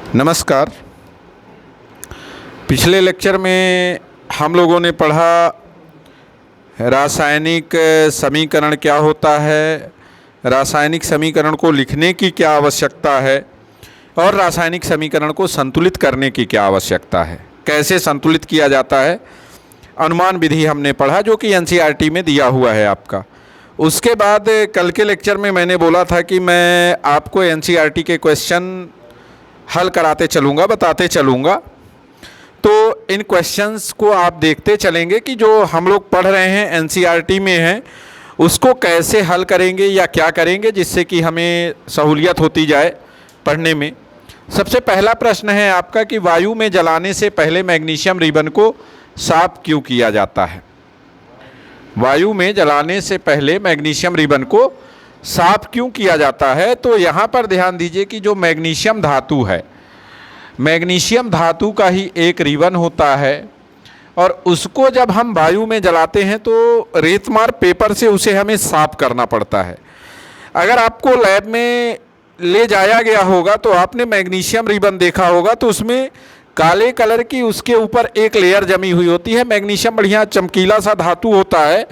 नमस्कार। पिछले लेक्चर में हम लोगों ने पढ़ा रासायनिक समीकरण क्या होता है, रासायनिक समीकरण को लिखने की क्या आवश्यकता है और रासायनिक समीकरण को संतुलित करने की क्या आवश्यकता है, कैसे संतुलित किया जाता है। अनुमान विधि हमने पढ़ा जो कि एनसीईआरटी में दिया हुआ है आपका। उसके बाद कल के लेक्चर में मैंने बोला था कि मैं आपको एनसीईआरटी के क्वेश्चन हल कराते चलूँगा, बताते चलूँगा। तो इन क्वेश्चंस को आप देखते चलेंगे कि जो हम लोग पढ़ रहे हैं एनसीईआरटी में हैं उसको कैसे हल करेंगे या क्या करेंगे जिससे कि हमें सहूलियत होती जाए पढ़ने में। सबसे पहला प्रश्न है आपका कि वायु में जलाने से पहले मैग्नीशियम रिबन को साफ क्यों किया जाता है। वायु में जलाने से पहले मैग्नीशियम रिबन को साफ क्यों किया जाता है। तो यहाँ पर ध्यान दीजिए कि जो मैग्नीशियम धातु है, मैग्नीशियम धातु का ही एक रिबन होता है और उसको जब हम वायु में जलाते हैं तो रेतमार पेपर से उसे हमें साफ करना पड़ता है। अगर आपको लैब में ले जाया गया होगा तो आपने मैग्नीशियम रिबन देखा होगा तो उसमें काले कलर की उसके ऊपर एक लेयर जमी हुई होती है। मैग्नीशियम बढ़िया चमकीला सा धातु होता है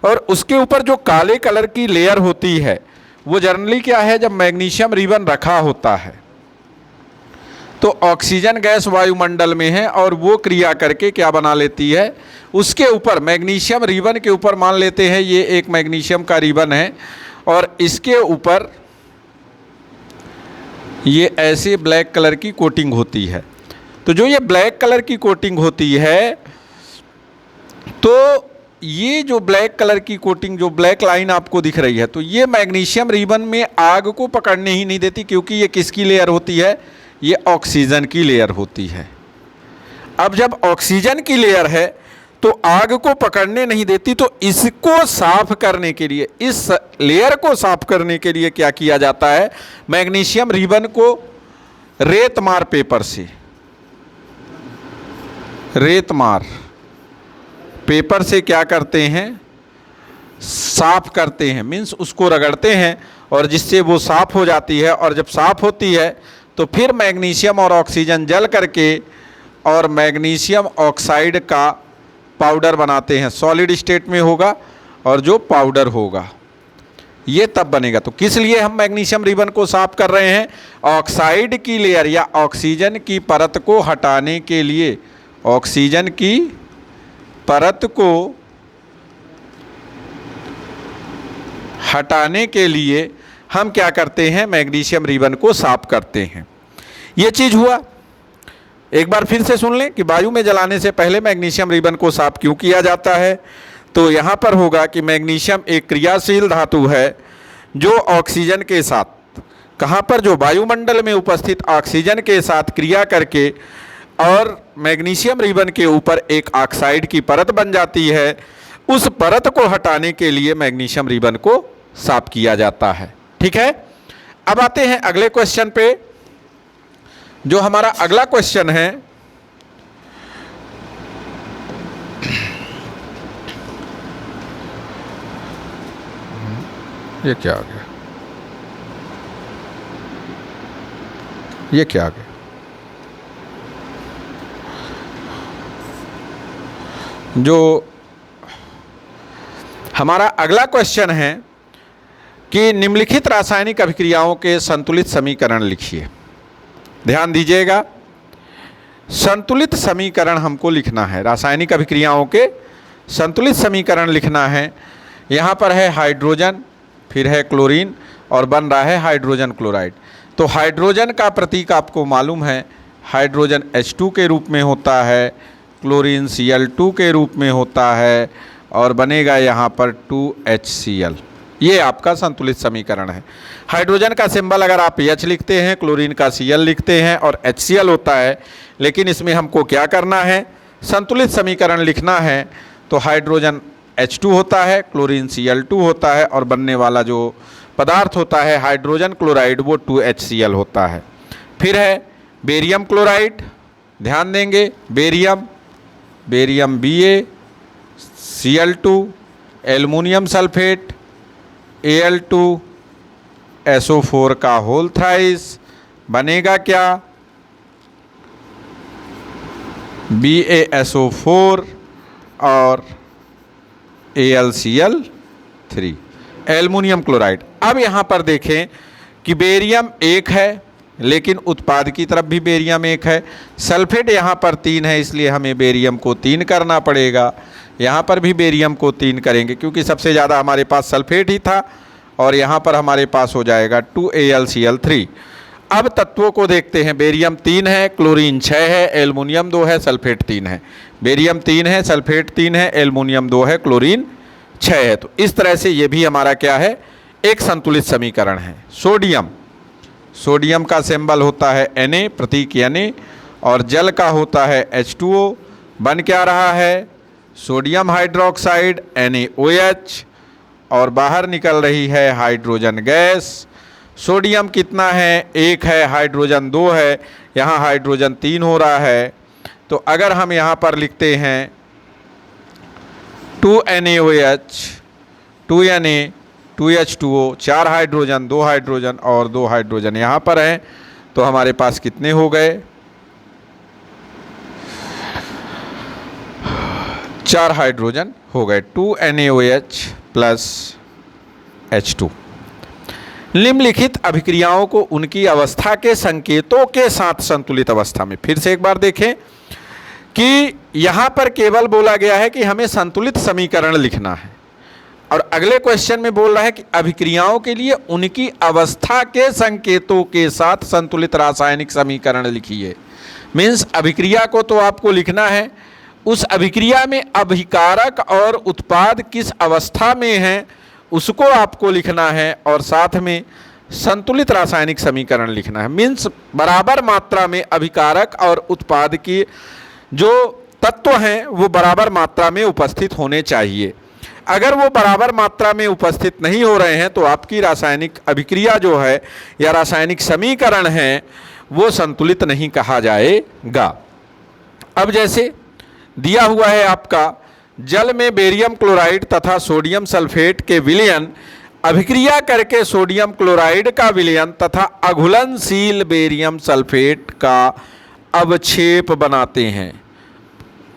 और उसके ऊपर जो काले कलर की लेयर होती है वो जनरली क्या है, जब मैग्नीशियम रिबन रखा होता है तो ऑक्सीजन गैस वायुमंडल में है और वो क्रिया करके क्या बना लेती है, उसके ऊपर मैग्नीशियम रिबन के ऊपर मान लेते हैं ये एक मैग्नीशियम का रिबन है और इसके ऊपर ये ऐसे ब्लैक कलर की कोटिंग होती है। तो जो ये ब्लैक कलर की कोटिंग होती है तो ये जो ब्लैक कलर की कोटिंग, जो ब्लैक लाइन आपको दिख रही है, तो ये मैग्नीशियम रिबन में आग को पकड़ने ही नहीं देती क्योंकि ये किसकी लेयर होती है, ये ऑक्सीजन की लेयर होती है। अब जब ऑक्सीजन की लेयर है तो आग को पकड़ने नहीं देती, तो इसको साफ करने के लिए, इस लेयर को साफ करने के लिए क्या किया जाता है, मैग्नीशियम रिबन को रेतमार पेपर से, रेतमार पेपर से क्या करते हैं, साफ करते हैं। मीन्स उसको रगड़ते हैं और जिससे वो साफ हो जाती है और जब साफ होती है तो फिर मैग्नीशियम और ऑक्सीजन जल करके और मैग्नीशियम ऑक्साइड का पाउडर बनाते हैं। सॉलिड स्टेट में होगा और जो पाउडर होगा ये तब बनेगा। तो किस लिए हम मैग्नीशियम रिबन को साफ कर रहे हैं, ऑक्साइड की लेयर या ऑक्सीजन की परत को हटाने के लिए। ऑक्सीजन की परत को हटाने के लिए हम क्या करते हैं, मैग्नीशियम रिबन को साफ करते हैं। ये चीज़ हुआ। एक बार फिर से सुन लें कि वायु में जलाने से पहले मैग्नीशियम रिबन को साफ क्यों किया जाता है। तो यहाँ पर होगा कि मैग्नीशियम एक क्रियाशील धातु है जो ऑक्सीजन के साथ, कहाँ पर, जो वायुमंडल में उपस्थित ऑक्सीजन के साथ क्रिया करके और मैग्नीशियम रिबन के ऊपर एक ऑक्साइड की परत बन जाती है। उस परत को हटाने के लिए मैग्नीशियम रिबन को साफ किया जाता है। ठीक है। अब आते हैं अगले क्वेश्चन पे। जो हमारा अगला क्वेश्चन है, ये क्या आ गया, ये क्या आ गया, जो हमारा अगला क्वेश्चन है कि निम्नलिखित रासायनिक अभिक्रियाओं के संतुलित समीकरण लिखिए। ध्यान दीजिएगा, संतुलित समीकरण हमको लिखना है, रासायनिक अभिक्रियाओं के संतुलित समीकरण लिखना है। यहाँ पर है हाइड्रोजन, फिर है क्लोरीन और बन रहा है हाइड्रोजन क्लोराइड। तो हाइड्रोजन का प्रतीक आपको मालूम है, हाइड्रोजन H2 के रूप में होता है, क्लोरीन Cl2 के रूप में होता है और बनेगा यहाँ पर 2HCl। ये आपका संतुलित समीकरण है। हाइड्रोजन का सिंबल अगर आप H लिखते हैं, क्लोरीन का Cl लिखते हैं और HCl होता है, लेकिन इसमें हमको क्या करना है, संतुलित समीकरण लिखना है। तो हाइड्रोजन H2 होता है, क्लोरीन Cl2 होता है और बनने वाला जो पदार्थ होता है हाइड्रोजन क्लोराइड वो 2HCl होता है। फिर है बेरियम क्लोराइड, ध्यान देंगे, barium, barium Ba, Cl2, aluminium sulphate, Al2, SO4 का होल थ्राइस, बनेगा क्या, BaSO4 और AlCl3 एल्युमिनियम क्लोराइड। अब यहाँ पर देखें कि बेरियम 1 है लेकिन उत्पाद की तरफ भी बेरियम 1 है। सल्फेट यहाँ पर 3 है इसलिए हमें बेरियम को 3 करना पड़ेगा। यहाँ पर भी बेरियम को 3 करेंगे क्योंकि सबसे ज़्यादा हमारे पास सल्फेट ही था और यहाँ पर हमारे पास हो जाएगा 2AlCl3। अब तत्वों को देखते हैं। बेरियम 3 है, क्लोरीन 6 है, एल्युमिनियम 2 है, सल्फेट 3 है। बेरियम 3 है, सल्फेट 3 है, एल्युमिनियम 2 है, क्लोरीन 6 है। तो इस तरह से ये भी हमारा क्या है, एक संतुलित समीकरण है। सोडियम का सिंबल होता है Na, प्रतीक Na, और जल का होता है H2O। बन क्या रहा है, सोडियम हाइड्रोक्साइड NaOH, और बाहर निकल रही है हाइड्रोजन गैस। सोडियम कितना है, 1 है, हाइड्रोजन 2 है, यहाँ हाइड्रोजन 3 हो रहा है। तो अगर हम यहाँ पर लिखते हैं 2NaOH, 2Na, 2H2O, 4 hydrogen, 2 hydrogen और 2 हाइड्रोजन यहाँ पर हैं, तो हमारे पास कितने हो गए, 4 हाइड्रोजन हो गए, 2NaOH प्लस H2। निम्नलिखित अभिक्रियाओं को उनकी अवस्था के संकेतों के साथ संतुलित अवस्था में, फिर से एक बार देखें कि यहाँ पर केवल बोला गया है कि हमें संतुलित समीकरण लिखना है, और अगले क्वेश्चन में बोल रहा है कि अभिक्रियाओं के लिए उनकी अवस्था के संकेतों के साथ संतुलित रासायनिक समीकरण लिखिए। मीन्स अभिक्रिया को तो आपको लिखना है, उस अभिक्रिया में अभिकारक और उत्पाद किस अवस्था में है उसको आपको लिखना है, और साथ में संतुलित रासायनिक समीकरण लिखना है। मीन्स बराबर मात्रा में अभिकारक और उत्पाद की जो तत्व हैं वो बराबर मात्रा में उपस्थित होने चाहिए। अगर वो बराबर मात्रा में उपस्थित नहीं हो रहे हैं तो आपकी रासायनिक अभिक्रिया जो है या रासायनिक समीकरण है वो संतुलित नहीं कहा जाएगा। अब जैसे दिया हुआ है आपका, जल में बेरियम क्लोराइड तथा सोडियम सल्फेट के विलयन अभिक्रिया करके सोडियम क्लोराइड का विलयन तथा अघुलनशील बेरियम सल्फेट का अवक्षेप बनाते हैं।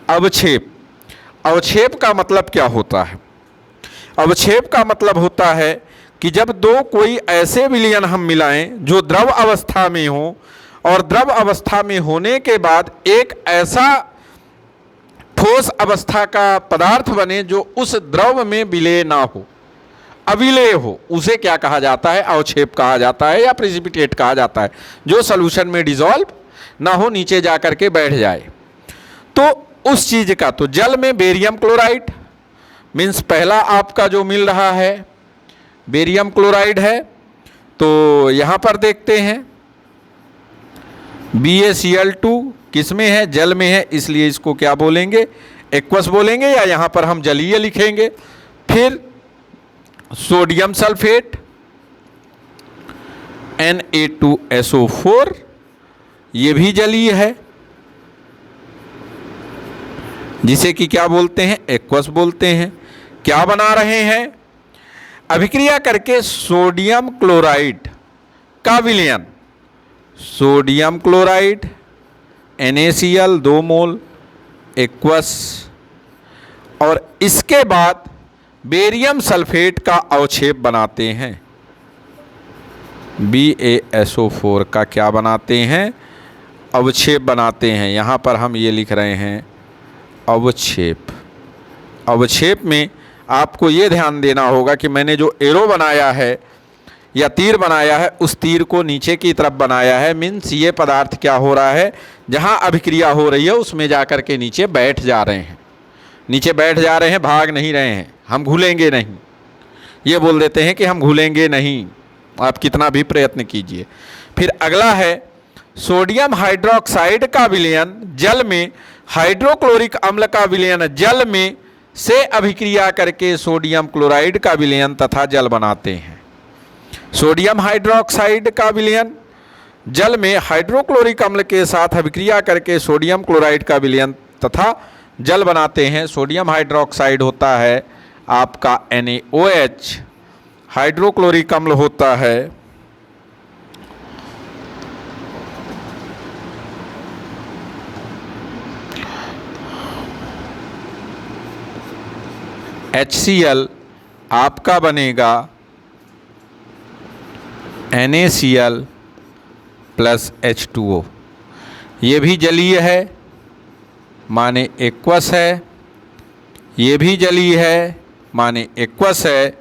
अवक्षेप का मतलब क्या होता है? अवक्षेप का मतलब होता है कि जब दो कोई ऐसे विलयन हम मिलाएं जो द्रव अवस्था में हो, और द्रव अवस्था में होने के बाद एक ऐसा ठोस अवस्था का पदार्थ बने जो उस द्रव में विलय ना हो, अविलेय हो, उसे क्या कहा जाता है? अवक्षेप कहा जाता है या प्रेसिपिटेट कहा जाता है। जो सॉल्यूशन में डिसॉल्व ना हो, नीचे जा करके बैठ जाए, तो उस चीज का। तो जल में बेरियम क्लोराइड मीन्स पहला आपका जो मिल रहा है बेरियम क्लोराइड है, तो यहाँ पर देखते हैं BaCl2 किस में है? जल में है, इसलिए इसको क्या बोलेंगे? एक्वस बोलेंगे, या यहाँ पर हम जलीय लिखेंगे। फिर सोडियम सल्फेट Na2SO4, ये भी जलीय है, जिसे कि क्या बोलते हैं? एक्वस बोलते हैं। क्या बना रहे हैं? अभिक्रिया करके सोडियम क्लोराइड का विलयन, सोडियम क्लोराइड NaCl 2 मोल एक्वस, और इसके बाद बेरियम सल्फेट का अवक्षेप बनाते हैं। BaSO4 का क्या बनाते हैं? अवक्षेप बनाते हैं। यहाँ पर हम ये लिख रहे हैं अवक्षेप। अवक्षेप में आपको ये ध्यान देना होगा कि मैंने जो एरो बनाया है या तीर बनाया है, उस तीर को नीचे की तरफ बनाया है। मीन्स ये पदार्थ क्या हो रहा है, जहाँ अभिक्रिया हो रही है उसमें जा कर के नीचे बैठ जा रहे हैं, नीचे बैठ जा रहे हैं, भाग नहीं रहे हैं। हम घुलेंगे नहीं, ये बोल देते हैं कि हम घुलेंगे नहीं, आप कितना भी प्रयत्न कीजिए। फिर अगला है सोडियम हाइड्रोक्साइड का विलयन जल में हाइड्रोक्लोरिक अम्ल का विलयन जल में से अभिक्रिया करके सोडियम क्लोराइड का विलयन तथा जल बनाते हैं। सोडियम हाइड्रोक्साइड का विलयन जल में हाइड्रोक्लोरिक अम्ल के साथ अभिक्रिया करके सोडियम क्लोराइड का विलयन तथा जल बनाते हैं। सोडियम हाइड्रोक्साइड होता है आपका NaOH, हाइड्रोक्लोरिक अम्ल होता है HCl आपका बनेगा NaCl प्लस H2O। ये भी जलीय है माने एक्वस है, ये भी जलीय है माने एक्वस है,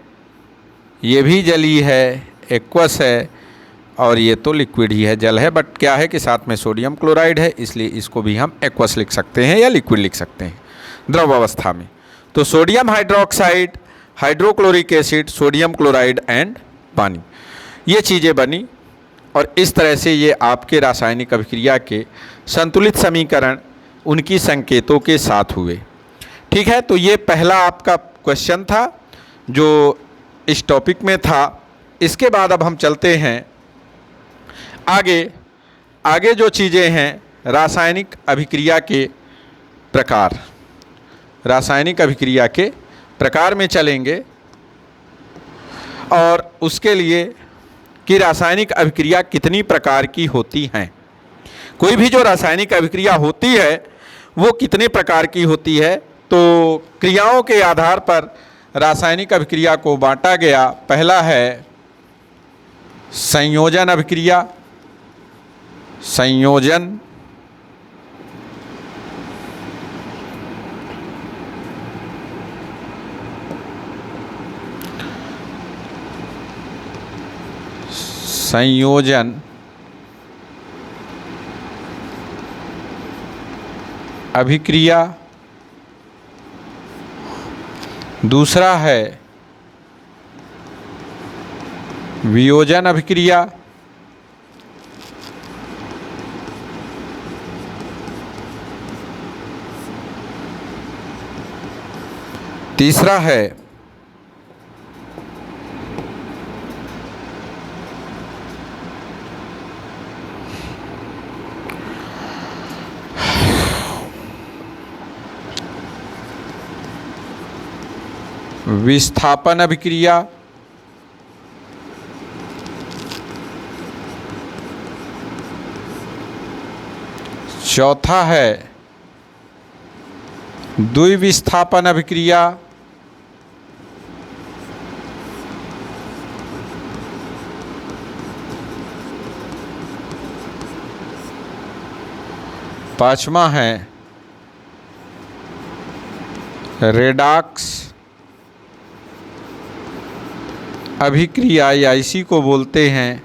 ये भी जलीय है एक्वस है, और ये तो लिक्विड ही है, जल है, बट क्या है कि साथ में सोडियम क्लोराइड है, इसलिए इसको भी हम एक्वस लिख सकते हैं या लिक्विड लिख सकते हैं द्रव अवस्था में। तो sodium hydroxide, hydrochloric acid, sodium chloride and पानी, ये चीज़ें बनी और इस तरह से ये आपके रासायनिक अभिक्रिया के संतुलित समीकरण उनकी संकेतों के साथ हुए। ठीक है, तो ये पहला आपका क्वेश्चन था जो इस टॉपिक में था। इसके बाद अब हम चलते हैं आगे जो चीज़ें हैं रासायनिक अभिक्रिया के प्रकार, रासायनिक अभिक्रिया के प्रकार में चलेंगे और उसके लिए कि रासायनिक अभिक्रिया कितनी प्रकार की होती हैं। कोई भी जो रासायनिक अभिक्रिया होती है वो कितने प्रकार की होती है, तो क्रियाओं के आधार पर रासायनिक अभिक्रिया को बांटा गया। पहला है संयोजन अभिक्रिया, संयोजन, संयोजन अभिक्रिया। दूसरा है वियोजन अभिक्रिया, तीसरा है विस्थापन अभिक्रिया, चौथा है द्विविस्थापन अभिक्रिया, पांचवा है रेडॉक्स अभिक्रिया, या इसी को बोलते हैं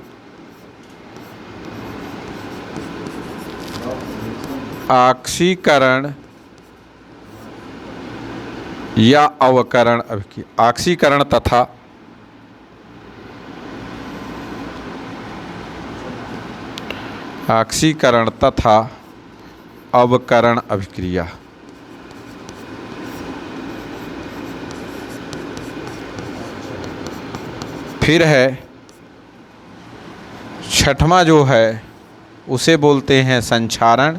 ऑक्सीकरण या अवकरण अभिक्रिया, ऑक्सीकरण तथा ऑक्सीकरण तथा अवकरण अभिक्रिया। फिर है छठवां जो है उसे बोलते हैं संक्षारण,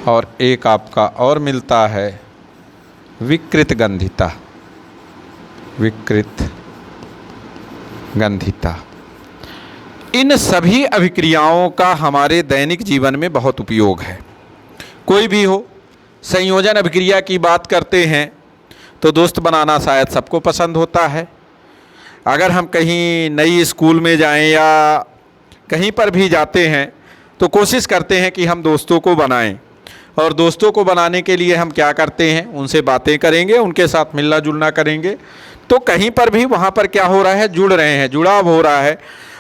और एक आपका और मिलता है विकृत गंधिता, विकृत गंधिता। इन सभी अभिक्रियाओं का हमारे दैनिक जीवन में बहुत उपयोग है। कोई भी हो, संयोजन अभिक्रिया की बात करते हैं तो दोस्त बनाना शायद सबको पसंद होता है। अगर हम कहीं नई स्कूल में जाएं या कहीं पर भी जाते हैं तो कोशिश करते हैं कि हम दोस्तों को बनाएं, और दोस्तों को बनाने के लिए हम क्या करते हैं, उनसे बातें करेंगे, उनके साथ मिलना जुलना करेंगे, तो कहीं पर भी वहाँ पर क्या हो रहा है, जुड़ रहे हैं, जुड़ाव हो रहा है,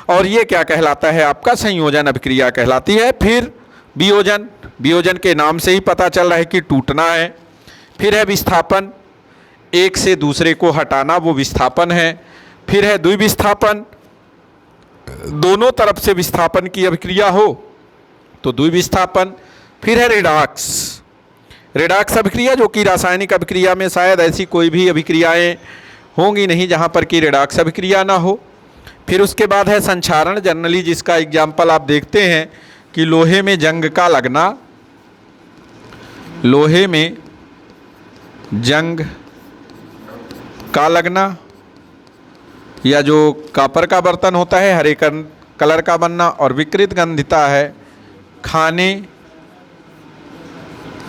और ये क्या कहलाता है, आपका संयोजन अभिक्रिया कहलाती है। फिर वियोजन, वियोजन के नाम से ही पता चल रहा है कि टूटना है। फिर है विस्थापन, एक से दूसरे को हटाना, वो विस्थापन है। फिर है द्विविस्थापन, दोनों तरफ से विस्थापन की अभिक्रिया हो तो द्विविस्थापन। फिर है रेडॉक्स, रेडॉक्स अभिक्रिया, जो कि रासायनिक अभिक्रिया में शायद ऐसी कोई भी अभिक्रियाएं होंगी नहीं जहां पर कि रेडॉक्स अभिक्रिया ना हो। फिर उसके बाद है संक्षारण, जनरली जिसका एग्जाम्पल आप देखते हैं कि लोहे में जंग का लगना, लोहे में जंग का लगना, या जो कॉपर का बर्तन होता है हरे कलर का बनना। और विकृत गंधिता है खाने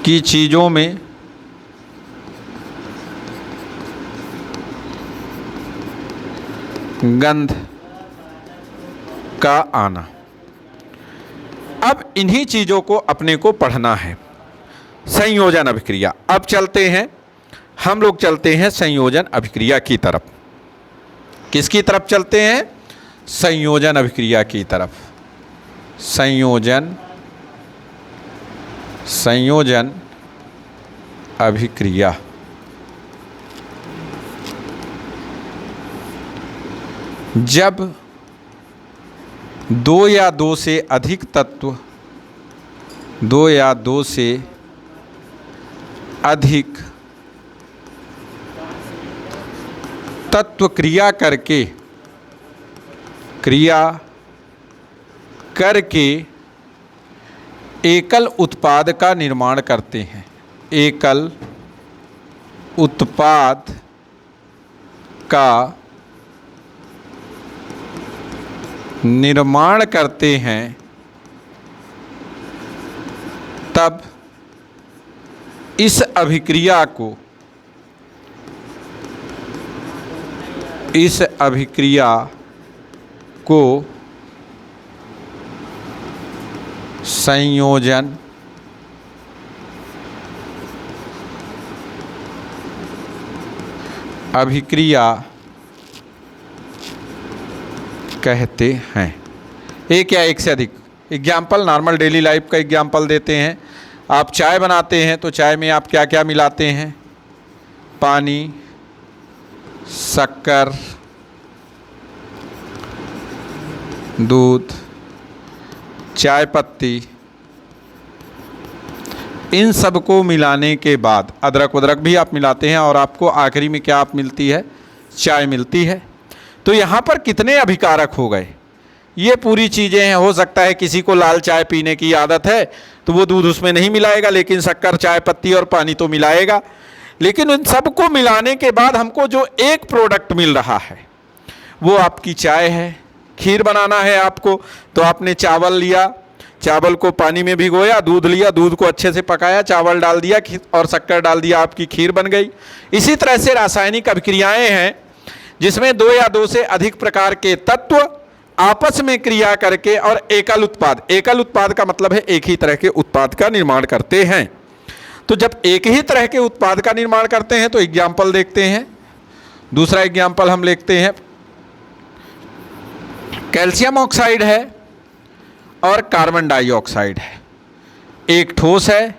की चीज़ों में गंध का आना। अब इन्हीं चीज़ों को अपने को पढ़ना है। संयोजन अभिक्रिया। अब चलते हैं, हम लोग चलते हैं संयोजन अभिक्रिया की तरफ। किसकी तरफ चलते हैं? संयोजन अभिक्रिया की तरफ। संयोजन अभिक्रिया। जब दो या दो से अधिक तत्व, दो या दो से अधिक तत्व क्रिया करके एकल उत्पाद का निर्माण करते हैं। एकल उत्पाद का निर्माण करते हैं, तब इस अभिक्रिया को संयोजन अभिक्रिया कहते हैं। एक या एक से अधिक। एग्जाम्पल, नॉर्मल डेली लाइफ का एग्जाम्पल देते हैं। आप चाय बनाते हैं तो चाय में आप क्या क्या मिलाते हैं? पानी, शक्कर, दूध, चाय पत्ती, इन सब को मिलाने के बाद अदरक वदरक भी आप मिलाते हैं और आपको आखिरी में क्या आप मिलती है? चाय मिलती है। तो यहाँ पर कितने अभिकारक हो गए? ये पूरी चीज़ें हैं। हो सकता है किसी को लाल चाय पीने की आदत है तो वो दूध उसमें नहीं मिलाएगा, लेकिन शक्कर, चाय पत्ती और पानी तो मिलाएगा। लेकिन उन सबको मिलाने के बाद हमको जो एक प्रोडक्ट मिल रहा है वो आपकी चाय है। खीर बनाना है आपको तो आपने चावल लिया, चावल को पानी में भिगोया, दूध लिया, दूध को अच्छे से पकाया, चावल डाल दिया और शक्कर डाल दिया, आपकी खीर बन गई। इसी तरह से रासायनिक अभिक्रियाएं हैं जिसमें दो या दो से अधिक प्रकार के तत्व आपस में क्रिया करके और एकल उत्पाद का मतलब है एक ही तरह के उत्पाद का निर्माण करते हैं। तो जब एक ही तरह के उत्पाद का निर्माण करते हैं तो एग्जाम्पल देखते हैं। दूसरा एग्जाम्पल हम लेते हैं, कैल्शियम ऑक्साइड है और कार्बन डाइऑक्साइड है। एक ठोस है,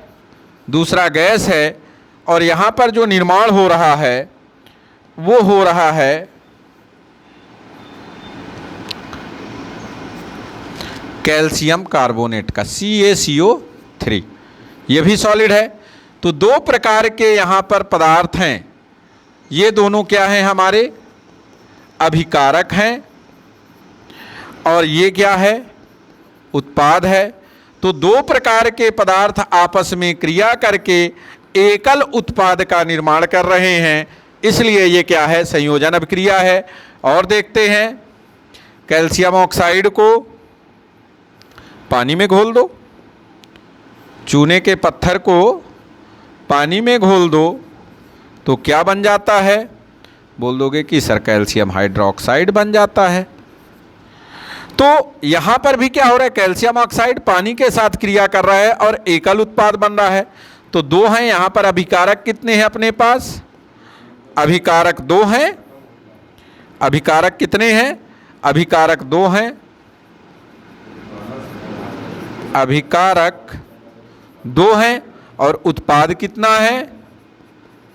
दूसरा गैस है, और यहाँ पर जो निर्माण हो रहा है वो हो रहा है कैल्शियम कार्बोनेट का, CaCO3। ये भी सॉलिड है। तो दो प्रकार के यहाँ पर पदार्थ हैं। ये दोनों क्या हैं? हमारे अभिकारक हैं और ये क्या है? उत्पाद है। तो दो प्रकार के पदार्थ आपस में क्रिया करके एकल उत्पाद का निर्माण कर रहे हैं, इसलिए ये क्या है? संयोजन अभिक्रिया है। और देखते हैं, कैल्शियम ऑक्साइड को पानी में घोल दो, चूने के पत्थर को पानी में घोल दो तो क्या बन जाता है? बोल दोगे कि सर कैल्शियम हाइड्रोक्साइड बन जाता है। तो यहाँ पर भी क्या हो रहा है? कैल्शियम ऑक्साइड पानी के साथ क्रिया कर रहा है और एकल उत्पाद बन रहा है। तो दो हैं यहाँ पर। अभिकारक कितने हैं अपने पास? अभिकारक दो हैं। अभिकारक कितने हैं? अभिकारक दो हैं। अभिकारक दो हैं और उत्पाद कितना है?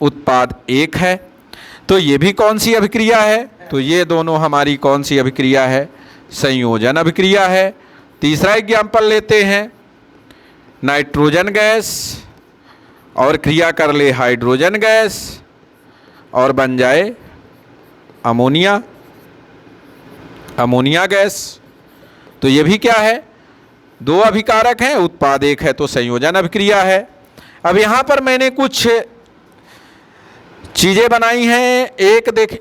उत्पाद एक है। तो ये भी कौन सी अभिक्रिया है? तो ये दोनों हमारी कौन सी अभिक्रिया है? संयोजन अभिक्रिया है। तीसरा एग्जाम्पल लेते हैं, नाइट्रोजन गैस और क्रिया कर ले हाइड्रोजन गैस और बन जाए अमोनिया, अमोनिया गैस। तो ये भी क्या है? दो अभिकारक हैं, उत्पाद एक है, तो संयोजन अभिक्रिया है। अब यहाँ पर मैंने कुछ चीज़ें बनाई हैं। एक देख,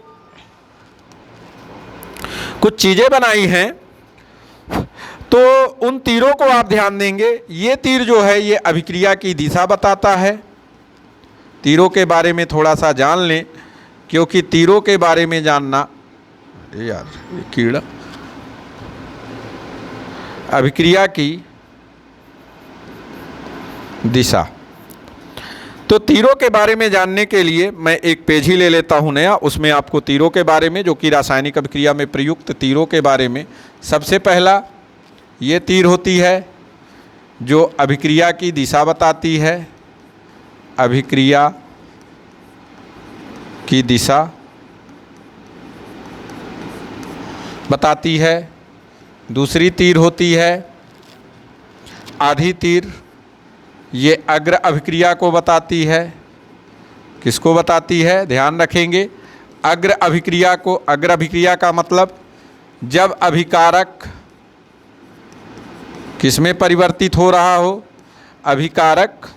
कुछ चीज़ें बनाई हैं तो उन तीरों को आप ध्यान देंगे। ये तीर जो है ये अभिक्रिया की दिशा बताता है। तीरों के बारे में थोड़ा सा जान लें, क्योंकि तीरों के बारे में जानना ये यार ये कीड़ा। अभिक्रिया की दिशा। तो तीरों के बारे में जानने के लिए मैं एक पेज ही ले लेता हूं नया, उसमें आपको तीरों के बारे में, जो कि रासायनिक अभिक्रिया में प्रयुक्त तीरों के बारे में, सबसे पहला ये तीर होती है जो अभिक्रिया की दिशा बताती है, अभिक्रिया की दिशा बताती है। दूसरी तीर होती है आधी तीर, ये अग्र अभिक्रिया को बताती है। किसको बताती है, ध्यान रखेंगे, अग्र अभिक्रिया को। अग्र अभिक्रिया का मतलब जब अभिकारक किसमें परिवर्तित हो रहा हो, अभिकारक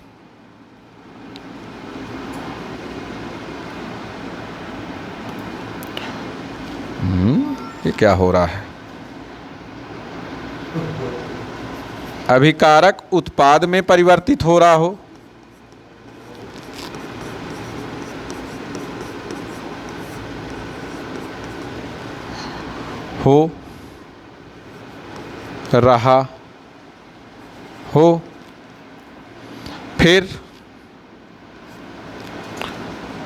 ये क्या हो रहा है, अभिकारक उत्पाद में परिवर्तित हो रहा हो, रहा हो। फिर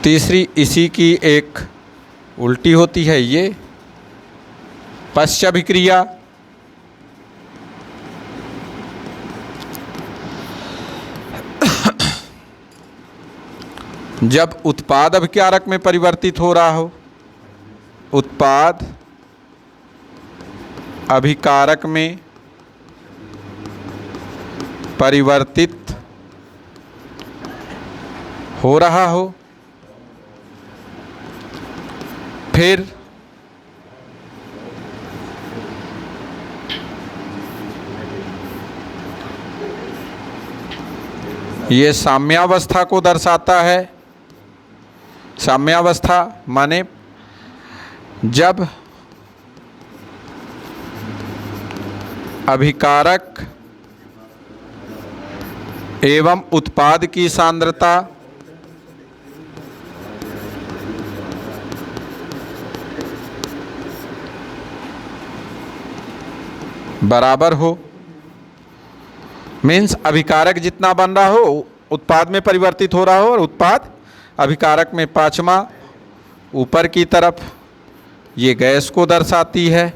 तीसरी इसी की एक उल्टी होती है, ये पश्चाभिक्रिया। जब उत्पाद अभिकारक में परिवर्तित हो रहा हो, उत्पाद अभिकारक में परिवर्तित हो रहा हो। फिर ये साम्यावस्था को दर्शाता है। साम्यावस्था माने जब अभिकारक एवं उत्पाद की सांद्रता बराबर हो, मीन्स अभिकारक जितना बन रहा हो उत्पाद में परिवर्तित हो रहा हो, और उत्पाद अभिकारक में पांचवा ऊपर की तरफ ये गैस को दर्शाती है,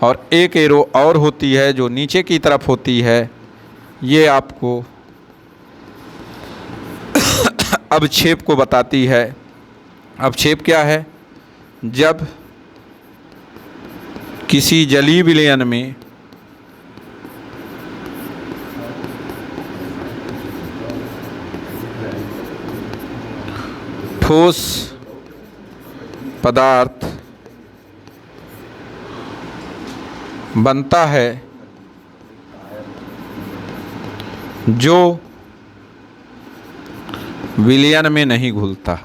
और एक एरो और होती है जो नीचे की तरफ होती है, ये आपको अवक्षेप को बताती है। अवक्षेप क्या है, जब किसी जलीय विलयन में ठोस पदार्थ बनता है जो विलयन में नहीं घुलता,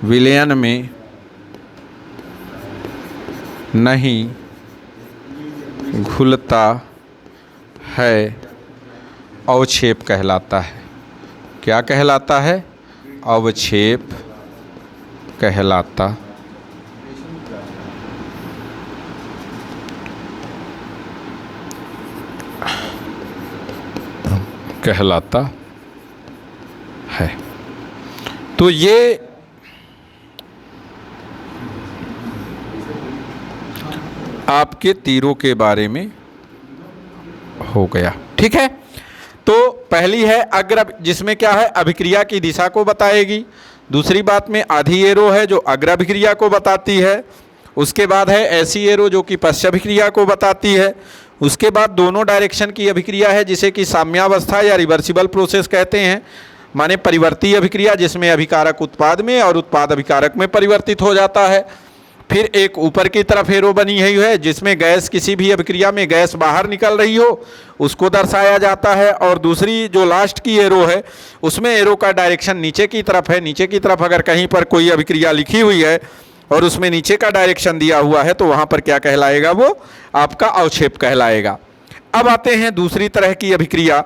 विलयन में नहीं घुलता है, अवक्षेप कहलाता है। क्या कहलाता है, अवक्षेप कहलाता है। तो ये आपके तीरों के बारे में हो गया। ठीक है, तो पहली है अग्र, जिसमें क्या है, अभिक्रिया की दिशा को बताएगी। दूसरी बात में आधी एरो है जो अग्र अभिक्रिया को बताती है। उसके बाद है ऐसी एरो जो कि पश्चाभिक्रिया को बताती है। उसके बाद दोनों डायरेक्शन की अभिक्रिया है जिसे कि साम्यावस्था या रिवर्सिबल प्रोसेस कहते हैं, माने परिवर्ती अभिक्रिया, जिसमें अभिकारक उत्पाद में और उत्पाद अभिकारक में परिवर्तित हो जाता है। फिर एक ऊपर की तरफ एरो बनी हुई है जिसमें गैस, किसी भी अभिक्रिया में गैस बाहर निकल रही हो उसको दर्शाया जाता है। और दूसरी जो लास्ट की एरो है उसमें एरो का डायरेक्शन नीचे की तरफ है। नीचे की तरफ अगर कहीं पर कोई अभिक्रिया लिखी हुई है और उसमें नीचे का डायरेक्शन दिया हुआ है तो वहाँ पर क्या कहलाएगा, वो आपका अवक्षेप कहलाएगा। अब आते हैं दूसरी तरह की अभिक्रिया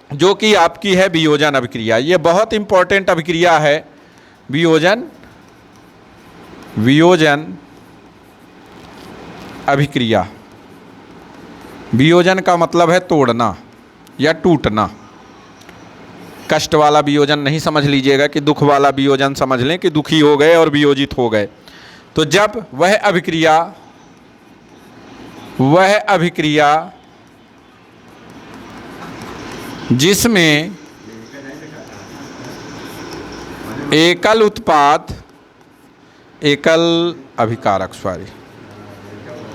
जो कि आपकी है वियोजन अभिक्रिया। ये बहुत इंपॉर्टेंट अभिक्रिया है, वियोजन अभिक्रिया। वियोजन का मतलब है तोड़ना या टूटना। कष्ट वाला वियोजन नहीं समझ लीजिएगा कि दुख वाला वियोजन समझ लें कि दुखी हो गए और वियोजित हो गए। तो जब वह अभिक्रिया जिसमें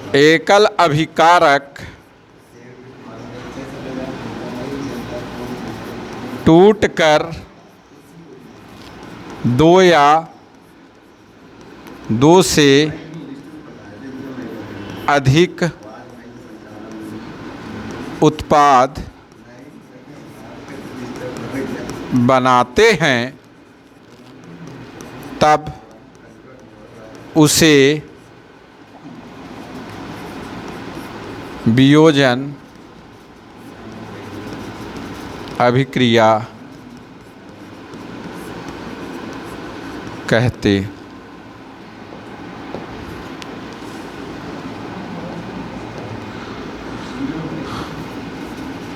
एकल अभिकारक टूटकर दो या दो से अधिक उत्पाद बनाते हैं तब उसे वियोजन अभिक्रिया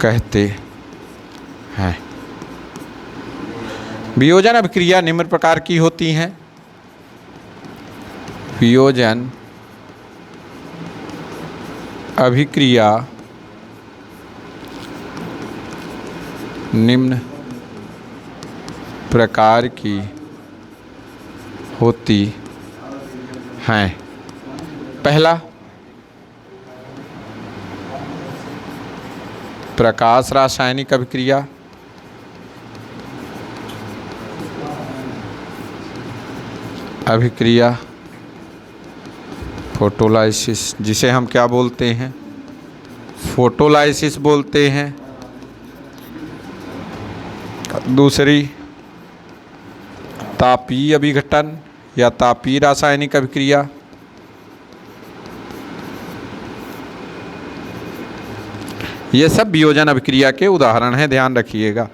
कहते हैं। वियोजन अभिक्रिया निम्न प्रकार की होती हैं। वियोजन अभिक्रिया निम्न प्रकार की होती हैं। पहला, प्रकाश रासायनिक अभिक्रिया। फोटोलाइसिस, जिसे हम क्या बोलते हैं? फोटोलाइसिस बोलते हैं। दूसरी, तापीय अभिघटन या तापीय रासायनिक अभिक्रिया। ये सब वियोजन अभिक्रिया के उदाहरण हैं, ध्यान रखिएगा।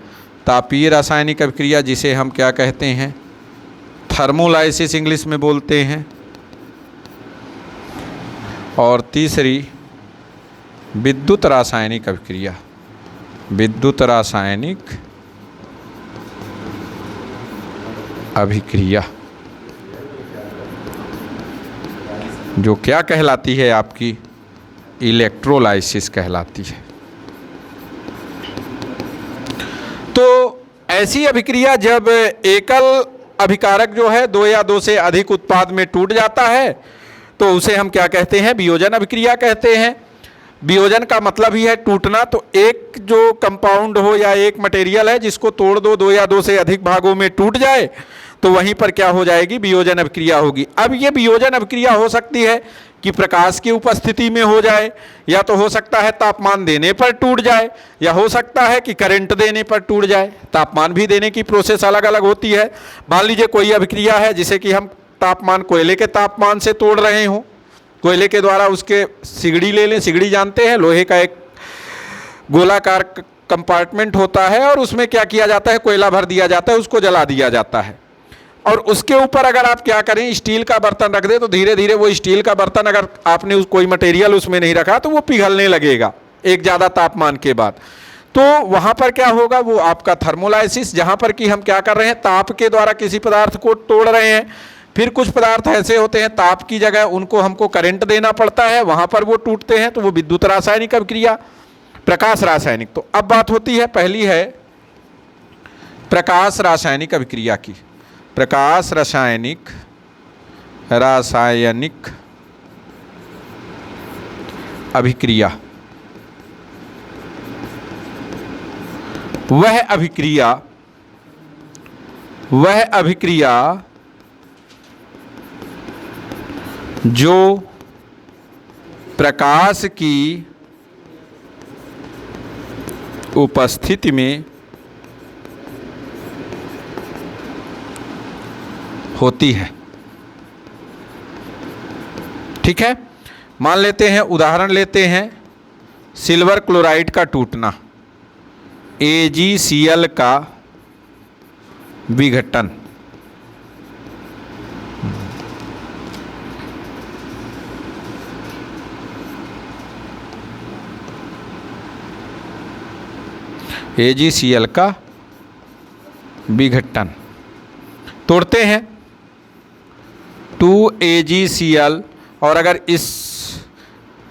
तापीय रासायनिक अभिक्रिया जिसे हम क्या कहते हैं? थर्मोलाइसिस इंग्लिश में बोलते हैं। और तीसरी, विद्युत रासायनिक अभिक्रिया। विद्युत रासायनिक अभिक्रिया जो क्या कहलाती है? आपकी इलेक्ट्रोलाइसिस कहलाती है। तो ऐसी अभिक्रिया जब एकल अभिकारक जो है दो या दो से अधिक उत्पाद में टूट जाता है तो उसे हम क्या कहते हैं? वियोजन अभिक्रिया कहते हैं। वियोजन का मतलब ही है टूटना। तो एक जो कंपाउंड हो या एक मटेरियल है जिसको तोड़ दो या दो से अधिक भागों में टूट जाए तो वहीं पर क्या हो जाएगी? वियोजन अभिक्रिया होगी। अब ये वियोजन अभिक्रिया हो सकती है कि प्रकाश की उपस्थिति में हो जाए, या तो हो सकता है तापमान देने पर टूट जाए, या हो सकता है कि करंट देने पर टूट जाए। तापमान भी देने की प्रोसेस अलग अलग होती है। मान लीजिए कोई अभिक्रिया है जिसे कि हम तापमान, कोयले के तापमान से तोड़ रहे हों। कोयले के द्वारा उसके सिगड़ी ले लें। सिगड़ी जानते हैं, लोहे का एक गोलाकार कंपार्टमेंट होता है और उसमें क्या किया जाता है? कोयला भर दिया जाता है, उसको जला दिया जाता है। और उसके ऊपर अगर आप क्या करें? स्टील का बर्तन रख दें तो धीरे धीरे वो स्टील का बर्तन, अगर आपने कोई मटेरियल उसमें नहीं रखा तो वो पिघलने लगेगा एक ज़्यादा तापमान के बाद। तो वहाँ पर क्या होगा? वो आपका थर्मोलाइसिस, जहाँ पर कि हम क्या कर रहे हैं? ताप के द्वारा किसी पदार्थ को तोड़ रहे हैं। फिर कुछ पदार्थ ऐसे होते हैं ताप की जगह उनको हमको करंट देना पड़ता है, वहाँ पर वो टूटते हैं, तो वो विद्युत रासायनिक अभिक्रिया। प्रकाश रासायनिक, तो अब बात होती है, पहली है प्रकाश रासायनिक अभिक्रिया की। प्रकाश रासायनिक अभिक्रिया, वह अभिक्रिया जो प्रकाश की उपस्थिति में होती है। ठीक है, मान लेते हैं, उदाहरण लेते हैं, सिल्वर क्लोराइड का टूटना, AgCl का विघटन। AgCl का विघटन। तोड़ते हैं 2AgCl, और अगर इस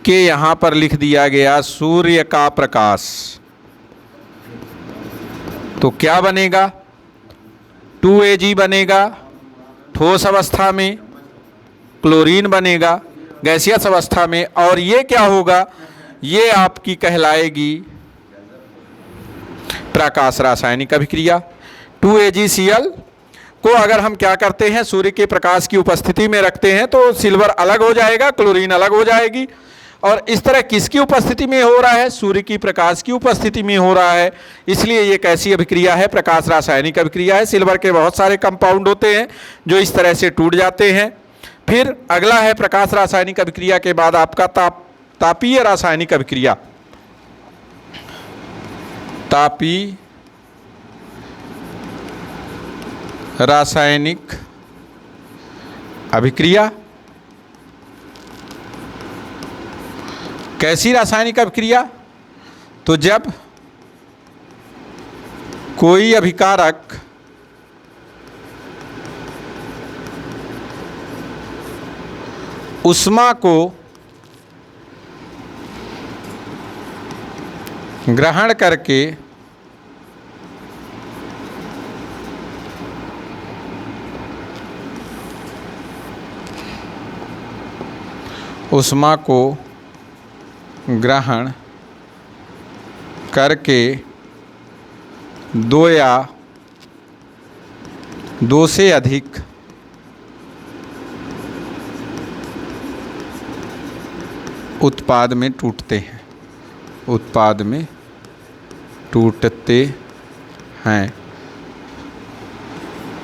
के यहाँ पर लिख दिया गया सूर्य का प्रकाश, तो क्या बनेगा? 2Ag बनेगा ठोस अवस्था में, क्लोरीन बनेगा गैसियस अवस्था में, और ये क्या होगा? ये आपकी कहलाएगी प्रकाश रासायनिक अभिक्रिया। 2AgCl को अगर हम क्या करते हैं, सूर्य के प्रकाश की उपस्थिति में रखते हैं तो सिल्वर अलग हो जाएगा, क्लोरीन अलग हो जाएगी। और इस तरह किसकी उपस्थिति में हो रहा है? सूर्य की प्रकाश की उपस्थिति में हो रहा है, इसलिए ये कैसी अभिक्रिया है? प्रकाश रासायनिक अभिक्रिया है। सिल्वर के बहुत सारे कंपाउंड होते हैं जो इस तरह से टूट जाते हैं। फिर अगला है प्रकाश रासायनिक अभिक्रिया के बाद आपका तापीय रासायनिक अभिक्रिया। तापीय रासायनिक अभिक्रिया कैसी रासायनिक अभिक्रिया? तो जब कोई अभिकारक ऊष्मा को ग्रहण करके ऊष्मा को ग्रहण करके दो या दो से अधिक उत्पाद में टूटते हैं, उत्पाद में टूटते हैं,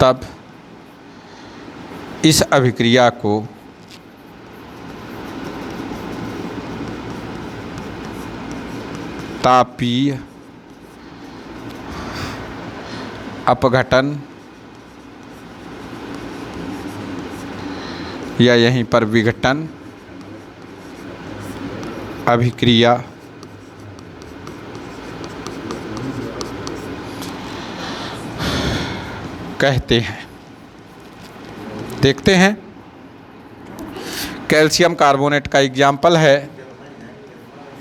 तब इस अभिक्रिया को तापीय अपघटन या यहीं पर विघटन अभिक्रिया कहते हैं। देखते हैं कैल्शियम कार्बोनेट का एग्जाम्पल है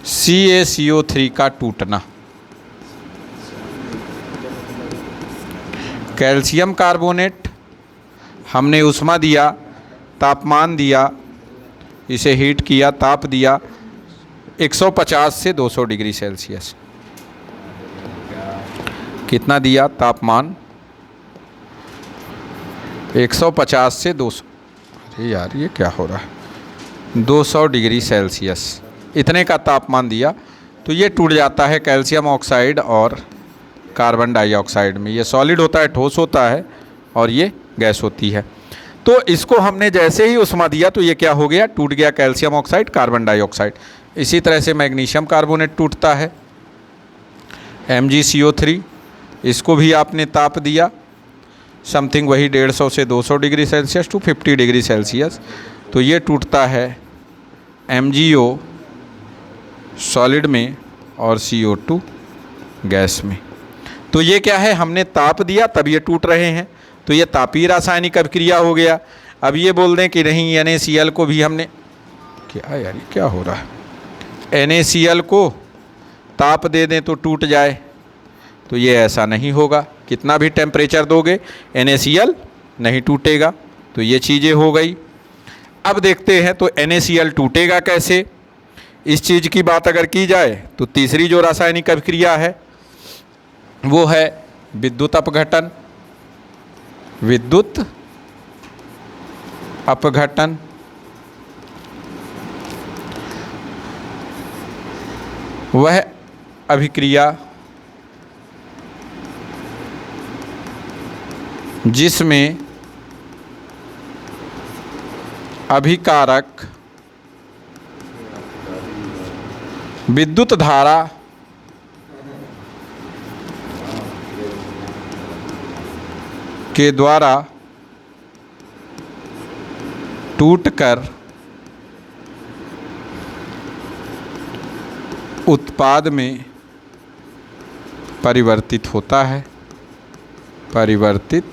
CaCO3 का टूटना। कैल्शियम कार्बोनेट हमने ऊष्मा दिया, तापमान दिया, इसे हीट किया, ताप दिया 150 से 200 डिग्री सेल्सियस। कितना दिया तापमान? 150 से 200। अरे यार ये क्या हो रहा है? 200 डिग्री सेल्सियस इतने का तापमान दिया तो ये टूट जाता है कैल्शियम ऑक्साइड और कार्बन डाइऑक्साइड में। ये सॉलिड होता है, ठोस होता है, और ये गैस होती है। तो इसको हमने जैसे ही ऊष्मा दिया तो ये क्या हो गया? टूट गया कैल्शियम ऑक्साइड, कार्बन डाइऑक्साइड। इसी तरह से मैग्नीशियम कार्बोनेट टूटता है MgCO3। इसको भी आपने ताप दिया समथिंग वही 150 से 200 degree Celsius to 50 degree Celsius, तो ये टूटता है MgO सॉलिड में और CO2 गैस में। तो ये क्या है? हमने ताप दिया तब ये टूट रहे हैं, तो ये तापीय रासायनिक अभिक्रिया हो गया। अब ये बोल दें कि नहीं NaCl को भी हमने, क्या यार ये क्या हो रहा है? NaCl को ताप दे दें तो टूट जाए, तो ये ऐसा नहीं होगा। कितना भी टेम्परेचर दोगे NaCl नहीं टूटेगा। तो ये चीज़ें हो गई। अब देखते हैं तो NaCl टूटेगा कैसे। इस चीज़ की बात अगर की जाए तो तीसरी जो रासायनिक अभिक्रिया है वो है विद्युत अपघटन। विद्युत अपघटन वह अभिक्रिया जिसमें अभिकारक विद्युत धारा के द्वारा टूटकर उत्पाद में परिवर्तित होता है, परिवर्तित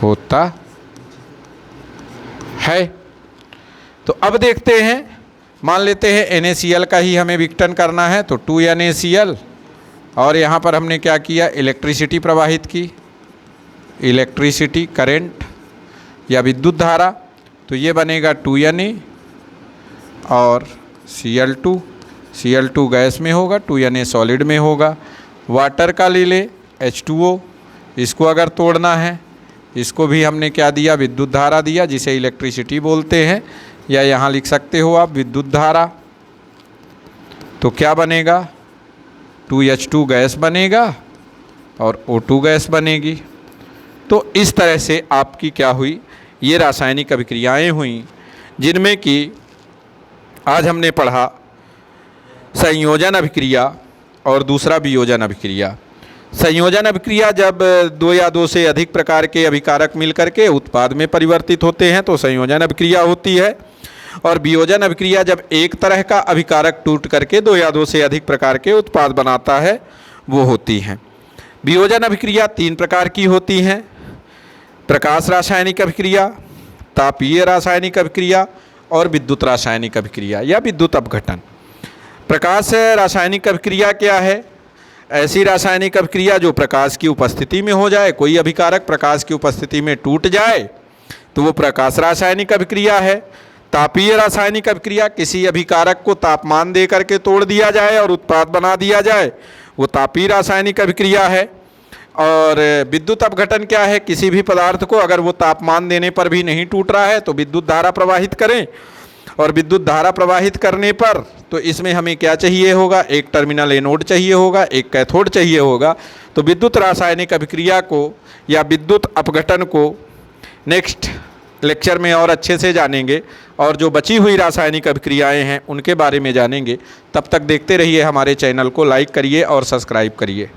होता है। तो अब देखते हैं, मान लेते हैं NaCl का ही हमें विघटन करना है, तो 2NaCl, और यहाँ पर हमने क्या किया, इलेक्ट्रिसिटी प्रवाहित की, इलेक्ट्रिसिटी करंट या विद्युत धारा, तो ये बनेगा 2Na और Cl2 गैस में होगा, 2Na सॉलिड में होगा। वाटर का ले ले H2O, इसको अगर तोड़ना है, इसको भी हमने क्या दिया, विद्युत धारा दिया, जिसे इलेक्ट्रिसिटी बोलते हैं, या यहाँ लिख सकते हो आप विद्युत धारा। तो क्या बनेगा, 2H2 गैस बनेगा और O2 गैस बनेगी। तो इस तरह से आपकी क्या हुई, ये रासायनिक अभिक्रियाएं हुई, जिनमें कि आज हमने पढ़ा संयोजन अभिक्रिया और दूसरा वियोजन अभिक्रिया। संयोजन अभिक्रिया जब 2 या 2 से अधिक प्रकार के अभिकारक मिलकर के उत्पाद में परिवर्तित होते हैं तो संयोजन अभिक्रिया होती है, और वियोजन अभिक्रिया जब एक तरह का अभिकारक टूट करके 2 या 2 से अधिक प्रकार के उत्पाद बनाता है वो होती हैं। वियोजन अभिक्रिया 3 प्रकार की होती हैं, प्रकाश रासायनिक अभिक्रिया, तापीय रासायनिक अभिक्रिया और विद्युत रासायनिक अभिक्रिया या विद्युत अपघटन। प्रकाश रासायनिक अभिक्रिया क्या है, ऐसी रासायनिक अभिक्रिया जो प्रकाश की उपस्थिति में हो जाए, कोई अभिकारक प्रकाश की उपस्थिति में टूट जाए तो वो प्रकाश रासायनिक अभिक्रिया है। तापीय रासायनिक अभिक्रिया, किसी अभिकारक को तापमान दे करके तोड़ दिया जाए और उत्पाद बना दिया जाए, वो तापीय रासायनिक अभिक्रिया है। और विद्युत अपघटन क्या है, किसी भी पदार्थ को अगर वो तापमान देने पर भी नहीं टूट रहा है तो विद्युत धारा प्रवाहित करें, और विद्युत धारा प्रवाहित करने पर तो इसमें हमें क्या चाहिए होगा, एक टर्मिनल एनोड चाहिए होगा, एक कैथोड चाहिए होगा। तो विद्युत रासायनिक अभिक्रिया को या विद्युत अपघटन को नेक्स्ट लेक्चर में और अच्छे से जानेंगे, और जो बची हुई रासायनिक अभिक्रियाएं हैं उनके बारे में जानेंगे। तब तक देखते रहिए, हमारे चैनल को लाइक करिए और सब्सक्राइब करिए।